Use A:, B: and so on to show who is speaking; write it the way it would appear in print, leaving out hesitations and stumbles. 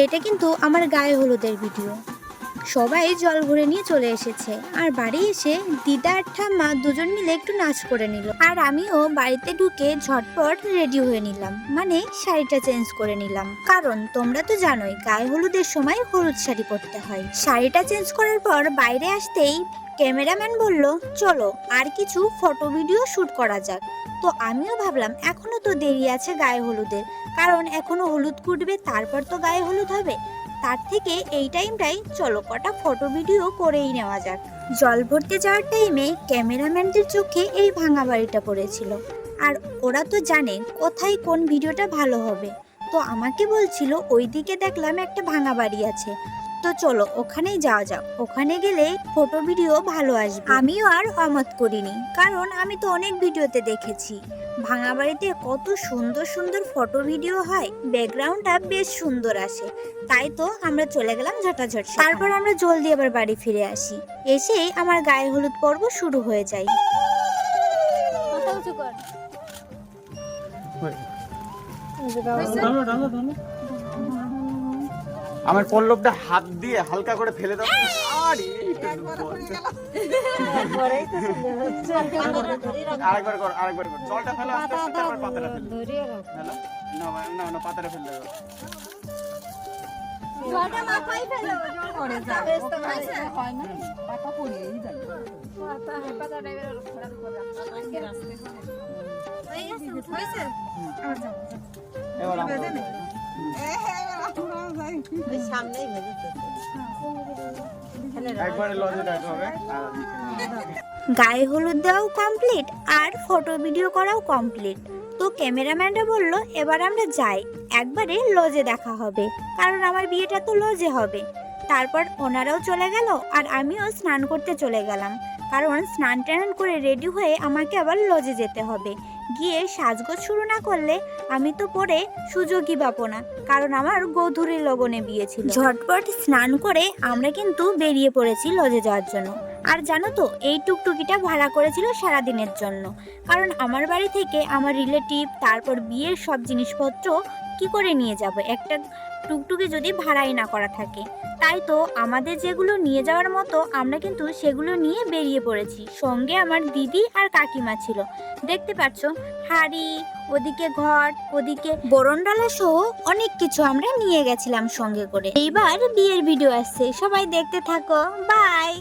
A: এটা কিন্তু আমার গায়ে হলুদের ভিডিও। সবাই জল ভরে নিয়ে চলে এসেছে, আর বাড়ি এসে দিদা আর ঠাম্মা দুজন মিলে একটু নাচ করে নিল, আর আমিও বাড়িতে ঢুকে ঝটপট রেডি হয়ে নিলাম, মানে শাড়িটা চেঞ্জ করে নিলাম। কারণ তোমরা তো জানোই গায়ে হলুদের সময় হলুদ শাড়ি পরতে হয়। শাড়িটা চেঞ্জ করার পর বাইরে আসতেই ক্যামেরাম্যান বলল, চলো আর কিছু ফটো ভিডিও শুট করা যাক। তো আমিও ভাবলাম এখনো তো দেরি আছে গায়ে হলুদের, কারণ এখনো হলুদ কুটবে, তারপর তো গায়ে হলুদ হবে। তার থেকে এই টাইমটাই চলো কটা ফটো ভিডিও করেই নেওয়া যাক। জল ভরতে যাওয়ার টাইমে ক্যামেরাম্যানদের চোখে এই ভাঙা বাড়িটা পড়েছিল, আর ওরা তো জানে কোথায় কোন ভিডিওটা ভালো হবে। তো আমাকে বলছিল ওইদিকে দেখলাম একটা ভাঙা বাড়ি আছে, তো চলো ওখানেই যাওয়া যাক, ওখানে গেলে ফটো ভিডিও ভালো আসবে। আমিও আর অমত করিনি, কারণ আমি তো অনেক ভিডিওতে দেখেছি ভাঙা বাড়িতে কত সুন্দর সুন্দর ফটো ভিডিও হয়, ব্যাকগ্রাউন্ডটা বেশ সুন্দর আসে। তাই তো আমরা চলে গেলাম ঝটাঝট। তারপর আমরা জলদি আবার বাড়ি ফিরে আসি, এসে আমার গায়ে হলুদ পর্ব শুরু হয়ে যায়।
B: আমার পল্লবটা হাত দিয়ে হালকা করে ফেলে দাও। আরেকবার কর, আরেকবার কর। জলটা ফেলো আস্তে আস্তে, তারপর পাতাটা ফেলো। ফেলো। না না পাতাটা ফেলে দাও।
A: জলটা মাথায় ফেলো, জল পড়ে যায়।
C: হয় না, পাতা পড়েই যায়।
A: পাতা ড্রাইভার খোলা করে আজকে রাস্তায় হয়েছে।
B: এবার আমরা
C: সামনেই
B: একবারে লজে দেখা হবে।
A: গায়ে হলুদ দেওয়াও কমপ্লিট আর ফটো ভিডিও করাও কমপ্লিট। তো ক্যামেরাম্যানরা বলল এবার আমরা যাই, একবারে লজে দেখা হবে, কারণ আমার বিয়েটা তো লজে হবে। তারপর ওনারাও চলে গেল, আর আমিও স্নান করতে চলে গেলাম, কারণ স্নান টান করে রেডি হয়ে আমাকে আবার লজে যেতে হবে। গিয়ে সাজগোজ শুরু না করলে আমি তো পরে সুযোগই পাবো না, কারণ আমার গধূলির লগনে বিয়ে ছিল। ঝটপট স্নান করে আমরা কিন্তু বেরিয়ে পড়েছি লজে যাওয়ার জন্য। আর জানো তো এই টুকটুকিটা ভাড়া করেছিল সারাদিনের জন্য, কারণ আমার বাড়ি থেকে আমার রিলেটিভ তারপর বিয়ের সব জিনিসপত্র কি করে নিয়ে যাব একটা টুকটুকি যদি ভাড়াই না করা থাকে। তাই তো আমাদের যেগুলো নিয়ে যাওয়ার মতো আমরা কিন্তু সেগুলো নিয়ে বেরিয়ে পড়েছি। সঙ্গে আমার দিদি আর কাকিমা ছিল, দেখতে পাচ্ছ হাড়ি, ওদিকে ঘট, ওদিকে বরণডালা সহ অনেক কিছু আমরা নিয়ে গেছিলাম সঙ্গে করে। এইবার বিয়ের ভিডিও আসছে, সবাই দেখতে থাকো। বাই।